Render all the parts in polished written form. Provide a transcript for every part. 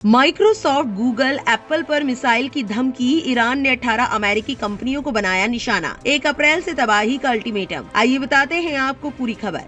Microsoft, Google, Apple पर missile की धमकी। ईरान ने 18 अमेरिकी कंपनियों को बनाया निशाना। 1 अप्रैल से तबाही का अल्टीमेटम। आइए बताते हैं आपको पूरी खबर।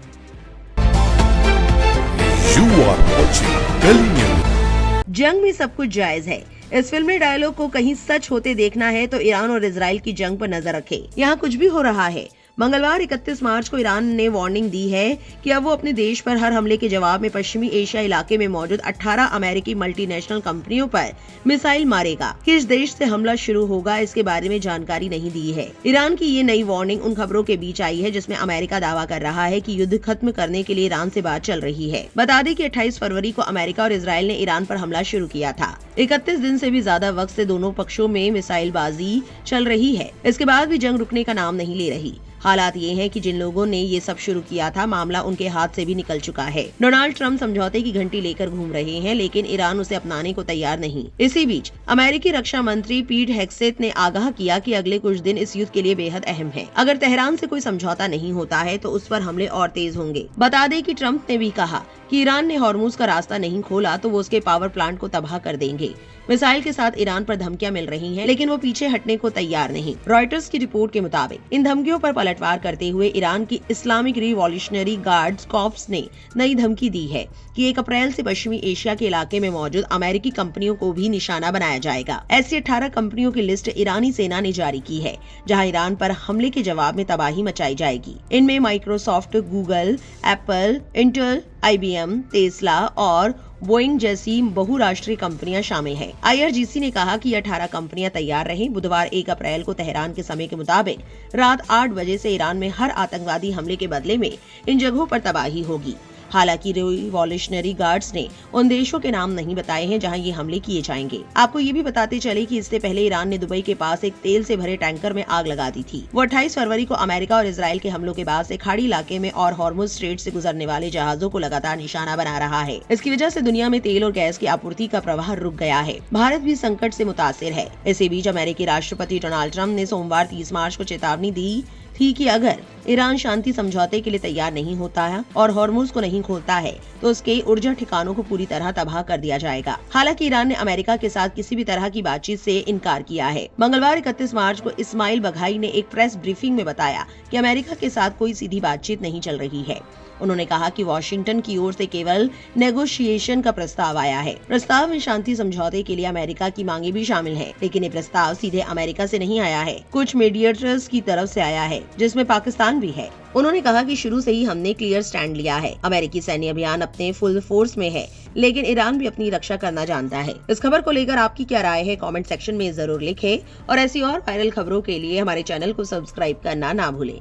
जंग में सब कुछ जायज है। इस फिल्म में डायलॉग को कहीं सच होते देखना है तो ईरान और इजराइल की जंग पर नजर रखे। यहाँ कुछ भी हो रहा है। मंगलवार 31 मार्च को ईरान ने वार्निंग दी है कि अब वो अपने देश पर हर हमले के जवाब में पश्चिमी एशिया इलाके में मौजूद 18 अमेरिकी मल्टीनेशनल कंपनियों पर मिसाइल मारेगा। किस देश से हमला शुरू होगा इसके बारे में जानकारी नहीं दी है। ईरान की ये नई वार्निंग उन खबरों के बीच आई है जिसमें अमेरिका दावा कर रहा है कि युद्ध खत्म करने के लिए ईरान से बात चल रही है। बता दें कि 28 फरवरी को अमेरिका और इजराइल ने ईरान पर हमला शुरू किया था। 31 दिन से भी ज्यादा वक्त से दोनों पक्षों में मिसाइलबाजी चल रही है। इसके बाद भी जंग रुकने का नाम नहीं ले रही। हालात ये हैं कि जिन लोगों ने ये सब शुरू किया था, मामला उनके हाथ से भी निकल चुका है। डोनाल्ड ट्रंप समझौते की घंटी लेकर घूम रहे हैं, लेकिन ईरान उसे अपनाने को तैयार नहीं। इसी बीच अमेरिकी रक्षा मंत्री पीट हेग्सेथ ने आगाह किया कि अगले कुछ दिन इस युद्ध के लिए बेहद अहम है। अगर तेहरान से कोई समझौता नहीं होता है तो उस पर हमले और तेज होंगे। बता दें कि ट्रंप ने भी कहा कि ईरान ने हॉर्मुज का रास्ता नहीं खोला तो वो उसके पावर प्लांट को तबाह कर देंगे। मिसाइल के साथ ईरान पर धमकियां मिल रही हैं, लेकिन वो पीछे हटने को तैयार नहीं। रॉयटर्स की रिपोर्ट के मुताबिक इन धमकियों पर पलटवार करते हुए ईरान की इस्लामिक रिवॉल्यूशनरी गार्ड्स कॉर्प्स ने नई धमकी दी है कि 1 अप्रैल से पश्चिमी एशिया के इलाके में मौजूद अमेरिकी कंपनियों को भी निशाना बनाया जाएगा। ऐसी 18 कंपनियों की लिस्ट ईरानी सेना ने जारी की है, जहां ईरान पर हमले के जवाब में तबाही मचाई जाएगी। इनमें Microsoft, Google, Apple, Intel, IBM, Tesla और बोइंग जैसी बहुराष्ट्रीय कंपनियां शामिल हैं। IRGC ने कहा कि 18 कंपनियां तैयार रहें। बुधवार 1 अप्रैल को तेहरान के समय के मुताबिक रात 8 बजे से ईरान में हर आतंकवादी हमले के बदले में इन जगहों पर तबाही होगी। हालांकि रिवॉल्यूशनरी गार्ड्स ने उन देशों के नाम नहीं बताए हैं जहां ये हमले किए जाएंगे। आपको ये भी बताते चले कि इससे पहले ईरान ने दुबई के पास एक तेल से भरे टैंकर में आग लगा दी थी। वो 28 फरवरी को अमेरिका और इजराइल के हमलों के बाद से खाड़ी इलाके में और हॉर्मुज स्ट्रेट से गुजरने वाले जहाजों को लगातार निशाना बना रहा है। इसकी वजह से दुनिया में तेल और गैस की आपूर्ति का प्रवाह रुक गया है। भारत भी संकट से मुतासिर है। इसी बीच अमेरिकी राष्ट्रपति डोनाल्ड ट्रंप ने सोमवार 30 मार्च को चेतावनी दी थी कि अगर ईरान शांति समझौते के लिए तैयार नहीं होता है और हॉर्मुज को नहीं खोलता है तो उसके ऊर्जा ठिकानों को पूरी तरह तबाह कर दिया जाएगा। हालांकि ईरान ने अमेरिका के साथ किसी भी तरह की बातचीत से इनकार किया है। मंगलवार 31 मार्च को इस्माइल बघाई ने एक प्रेस ब्रीफिंग में बताया कि अमेरिका के साथ कोई सीधी बातचीत नहीं चल रही है। उन्होंने कहा कि वॉशिंगटन की ओर से केवल नेगोशिएशन का प्रस्ताव आया है। प्रस्ताव में शांति समझौते के लिए अमेरिका की मांगे भी शामिल है, लेकिन ये प्रस्ताव सीधे अमेरिका से नहीं आया है। कुछ मीडिएटर्स की तरफ से आया है, जिसमें पाकिस्तान भी है। उन्होंने कहा कि शुरू से ही हमने क्लियर स्टैंड लिया है। अमेरिकी सैन्य अभियान अपने फुल फोर्स में है, लेकिन ईरान भी अपनी रक्षा करना जानता है। इस खबर को लेकर आपकी क्या राय है, कमेंट सेक्शन में जरूर लिखें और ऐसी और वायरल खबरों के लिए हमारे चैनल को सब्सक्राइब करना ना भूलें।